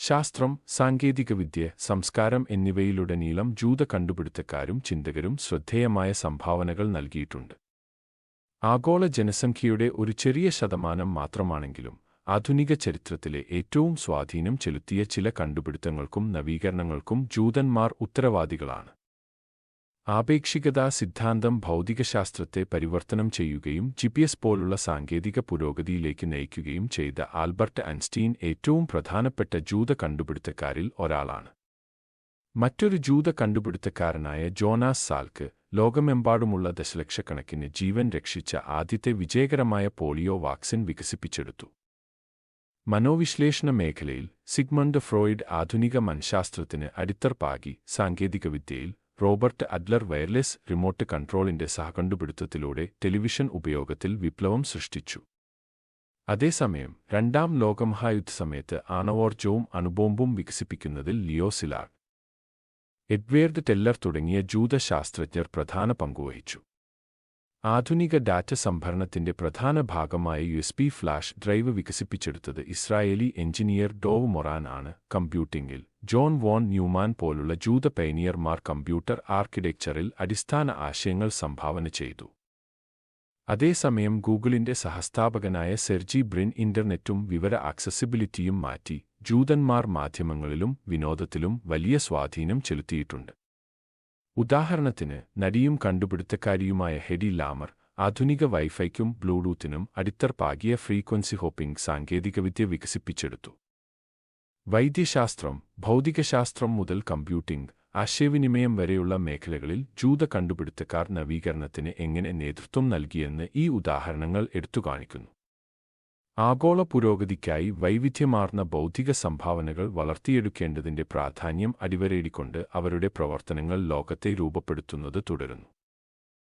ശാസ്ത്രം, സാങ്കേതികവിദ്യ, സംസ്കാരം എന്നിവയിലുടനീളം ജൂത കണ്ടുപിടുത്തക്കാരും ചിന്തകരും ശ്രദ്ധേയമായ സംഭാവനകൾ നൽകിയിട്ടുണ്ട്. ആഗോള ജനസംഖ്യയുടെ ഒരു ചെറിയ ശതമാനം മാത്രമാണെങ്കിലും ആധുനിക ചരിത്രത്തിലെ ഏറ്റവും സ്വാധീനം ചെലുത്തിയ ചില കണ്ടുപിടുത്തങ്ങൾക്കും നവീകരണങ്ങൾക്കും ജൂതന്മാർ ഉത്തരവാദികളാണ്. ആപേക്ഷികതാ സിദ്ധാന്തം ഭൗതികശാസ്ത്രത്തെ പരിവർത്തനം ചെയ്യുകയും GPS പോലുള്ള സാങ്കേതിക പുരോഗതിയിലേക്ക് നയിക്കുകയും ചെയ്ത ആൽബർട്ട് ഐൻസ്റ്റീൻ ഏറ്റവും പ്രധാനപ്പെട്ട ജൂത കണ്ടുപിടുത്തക്കാരിൽ ഒരാളാണ്. മറ്റൊരു ജൂത കണ്ടുപിടുത്തക്കാരനായ ജോനാസ് സാൽക്ക് ലോകമെമ്പാടുമുള്ള ദശലക്ഷക്കണക്കിന് ജീവൻ രക്ഷിച്ച ആദ്യത്തെ വിജയകരമായ പോളിയോ വാക്സിൻ വികസിപ്പിച്ചെടുത്തു. മനോവിശ്ലേഷണ മേഖലയിൽ സിഗ്മണ്ട് ഫ്രോയിഡ് ആധുനിക മനഃശാസ്ത്രത്തിന് അടിത്തറ പാകി. സാങ്കേതികവിദ്യയിൽ റോബർട്ട് അഡ്ലർ വയർലെസ് റിമോട്ട് കൺട്രോളിന്റെ സഹകണ്ടുപിടുത്തത്തിലൂടെ ടെലിവിഷൻ ഉപയോഗത്തിൽ വിപ്ലവം സൃഷ്ടിച്ചു. അതേസമയം രണ്ടാം ലോകമഹായുദ്ധസമയത്ത് ആണവോർജ്ജവും അണുബോംബും വികസിപ്പിക്കുന്നതിൽ ലിയോ സിലാർഡ്, എഡ്വേർഡ് ടെല്ലർ തുടങ്ങിയ ജൂത ശാസ്ത്രജ്ഞർ പ്രധാന പങ്കുവഹിച്ചു. ആധുനിക ഡാറ്റ സംഭരണത്തിന്റെ പ്രധാന ഭാഗമായ USB ഫ്ലാഷ് ഡ്രൈവ് വികസിപ്പിച്ചെടുത്തത് ഇസ്രായേലി എഞ്ചിനീയർ ഡോവ് മൊറാൻ ആണ്. കമ്പ്യൂട്ടിംഗിൽ ജോൺ വോൺ ന്യൂമാൻ പോലുള്ള ജൂത പൈനിയർമാർ കമ്പ്യൂട്ടർ ആർക്കിടെക്ചറിൽ അടിസ്ഥാന ആശയങ്ങൾ സംഭാവന ചെയ്തു. അതേസമയം ഗൂഗിളിന്റെ സഹസ്ഥാപകനായ സെർജി ബ്രിൻ ഇന്റർനെറ്റും വിവര ആക്സസിബിലിറ്റിയും മാറ്റി. ജൂതന്മാർ മാധ്യമങ്ങളിലും വിനോദത്തിലും വലിയ സ്വാധീനം ചെലുത്തിയിട്ടുണ്ട്. ഉദാഹരണത്തിന് നടിയും കണ്ടുപിടുത്തക്കാരിയുമായ ഹെഡി ലാമർ ആധുനിക വൈഫൈക്കും ബ്ലൂടൂത്തിനും അടിത്തറ പാകിയ ഫ്രീക്വൻസി ഹോപ്പിംഗ് സാങ്കേതികവിദ്യ വികസിപ്പിച്ചെടുത്തു. വൈദ്യശാസ്ത്രം, ഭൗതികശാസ്ത്രം മുതൽ കമ്പ്യൂട്ടിംഗ്, ആശയവിനിമയം വരെയുള്ള മേഖലകളിൽ ജൂത കണ്ടുപിടുത്തക്കാർ നവീകരണത്തിന് എങ്ങനെ നേതൃത്വം നൽകിയെന്ന് ഈ ഉദാഹരണങ്ങൾ എടുത്തുകാണിക്കുന്നു. ആഗോള പുരോഗതിക്കായി വൈവിധ്യമാർന്ന ബൗദ്ധിക സംഭാവനകൾ വളർത്തിയെടുക്കേണ്ടതിന്റെ പ്രാധാന്യം അടിവരയിടിക്കൊണ്ട് അവരുടെ പ്രവർത്തനങ്ങൾ ലോകത്തെ രൂപപ്പെടുത്തുന്നത് തുടരുന്നു.